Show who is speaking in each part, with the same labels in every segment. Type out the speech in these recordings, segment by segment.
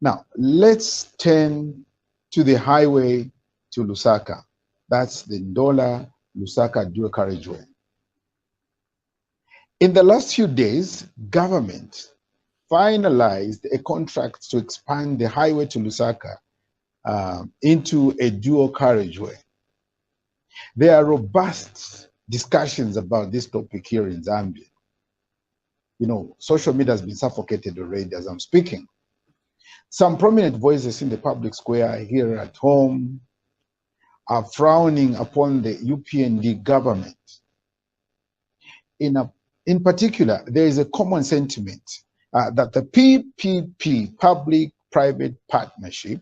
Speaker 1: Now, let's turn to the highway to Lusaka. That's the Ndola-Lusaka dual carriageway. In the last few days, government finalized a contract to expand the highway to Lusaka into a dual carriageway. There are robust discussions about this topic here in Zambia. You know, social media has been suffocated already as I'm speaking. Some prominent voices in the public square here at home are frowning upon the UPND government. In particular, there is a common sentiment that the PPP, public-private partnership,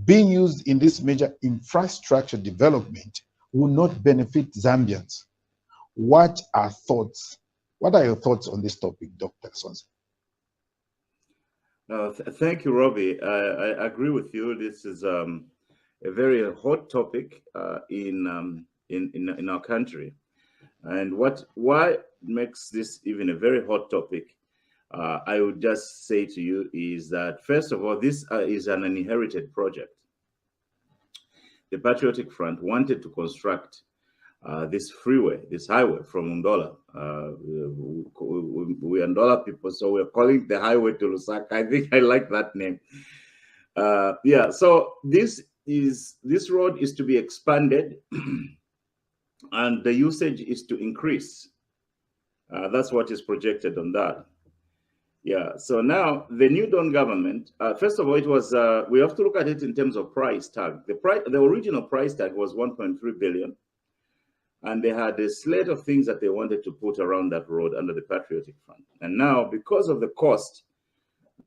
Speaker 1: being used in this major infrastructure development will not benefit Zambians. What are your thoughts on this topic, Dr. Kasonso?
Speaker 2: Thank you, Robbie. I agree with you. This is a very hot topic in our country. And why makes this even a very hot topic, I would just say to you, is that, first of all, this is an inherited project. The Patriotic Front wanted to construct this freeway, this highway from Ndola. We are Ndola people, so we're calling the highway to Lusaka. I think I like that name. Yeah, so this road is to be expanded and the usage is to increase. That's what is projected on that. Yeah, so now the New Dawn government, first of all, it was, we have to look at it in terms of price tag. The original price tag was 1.3 billion. And they had a slate of things that they wanted to put around that road under the Patriotic Front. And now, because of the cost,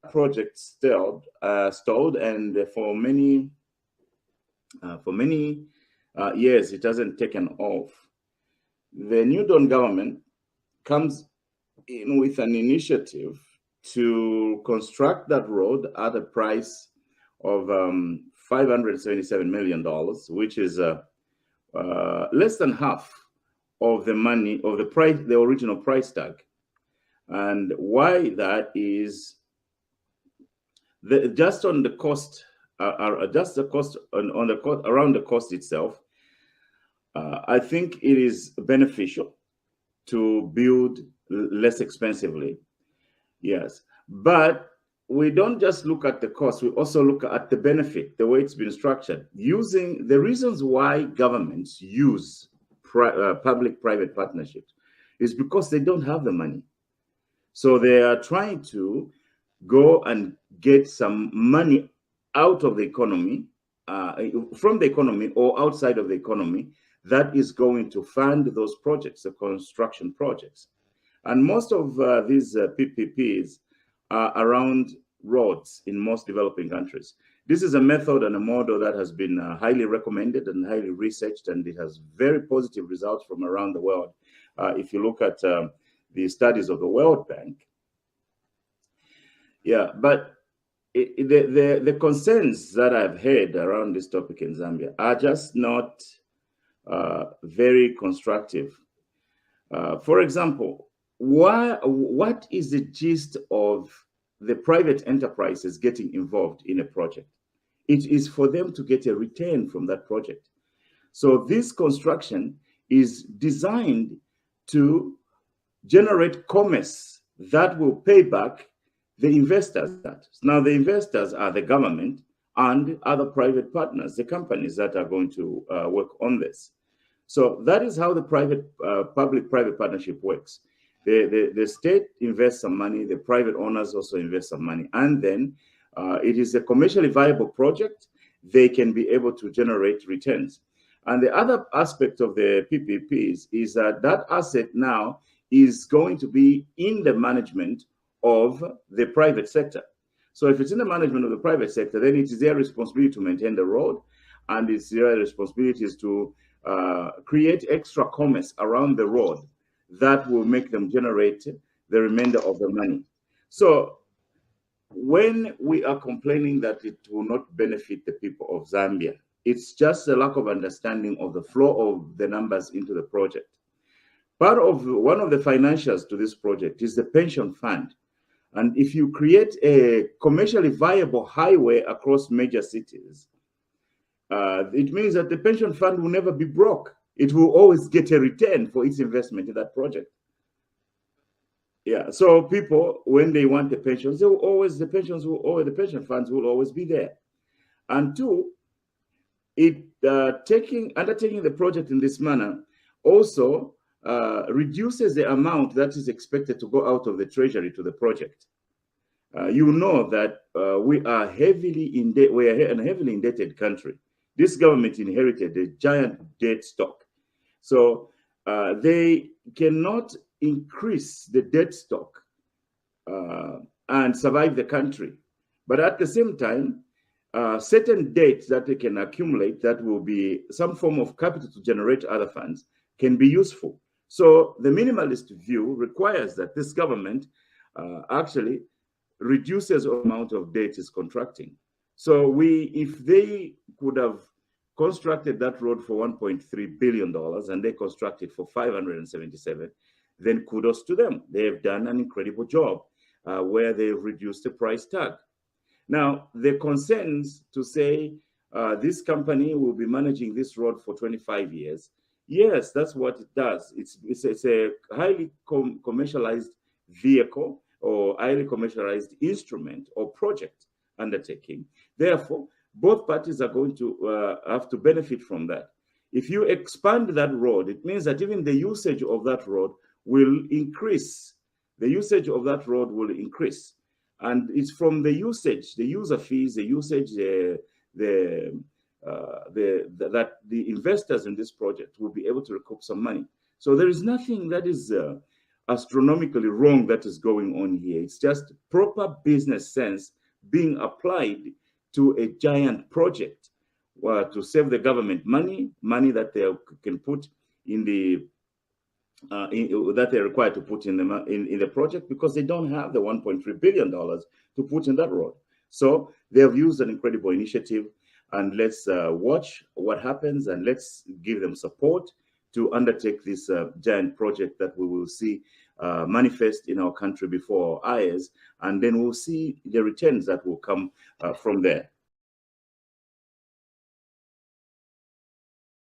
Speaker 2: the project stalled, and for many years, it hasn't taken off. The New Dawn government comes in with an initiative to construct that road at a price of $577 million, which is less than half of the money of the original price tag. And why that is just on the cost, just the cost on the cost around the cost itself. I think it is beneficial to build less expensively. Yes, but we don't just look at the cost, we also look at the benefit, the way it's been structured. Using the reasons why governments use public-private partnerships is because they don't have the money. So they are trying to go and get some money out of the economy, from the economy or outside of the economy, that is going to fund those projects, the construction projects. And most of these PPPs around roads in most developing countries. This is a method and a model that has been highly recommended and highly researched, and it has very positive results from around the world. If you look at the studies of the World Bank. Yeah, but the concerns that I've heard around this topic in Zambia are just not very constructive. For example, what is the gist of the private enterprises getting involved in a project? It is for them to get a return from that project. So this construction is designed to generate commerce that will pay back the investors. Now the investors are the government and other private partners, the companies that are going to work on this. So that is how the public-private partnership works. The state invests some money, the private owners also invest some money, and then it is a commercially viable project. They can be able to generate returns. And the other aspect of the PPPs is that that asset now is going to be in the management of the private sector. So if it's in the management of the private sector, then it is their responsibility to maintain the road, and it's their responsibility to create extra commerce around the road that will make them generate the remainder of the money. So when we are complaining that it will not benefit the people of Zambia, it's just a lack of understanding of the flow of the numbers into the project. One of the financials to this project is the pension fund. And if you create a commercially viable highway across major cities, it means that the pension fund will never be broke. It will always get a return for its investment in that project. Yeah, so people, when they want the pensions, they will always, the pension funds will always be there. And two, undertaking the project in this manner also reduces the amount that is expected to go out of the treasury to the project. You know that we are heavily a heavily indebted country. This government inherited a giant debt stock. So they cannot increase the debt stock and survive the country. But at the same time, certain debts that they can accumulate that will be some form of capital to generate other funds can be useful. So the minimalist view requires that this government actually reduces the amount of debt is contracting. So if they could have constructed that road for $1.3 billion and they constructed for 577, then kudos to them. They have done an incredible job where they've reduced the price tag. Now, the concerns to say this company will be managing this road for 25 years. Yes, that's what it does. It's a highly commercialized vehicle or highly commercialized instrument or project undertaking. Therefore, both parties are going to have to benefit from that. If you expand that road, it means that even the usage of that road will increase. The usage of that road will increase. And it's from the usage, the user fees, the usage, that the investors in this project will be able to recoup some money. So there is nothing that is astronomically wrong that is going on here. It's just proper business sense being applied to a giant project to save the government money that they can put in the that they're required to put in the project, because they don't have the $1.3 billion to put in that road. So they have used an incredible initiative, and let's watch what happens, and let's give them support to undertake this giant project that we will see manifest in our country before our eyes, and then we'll see the returns that will come from there.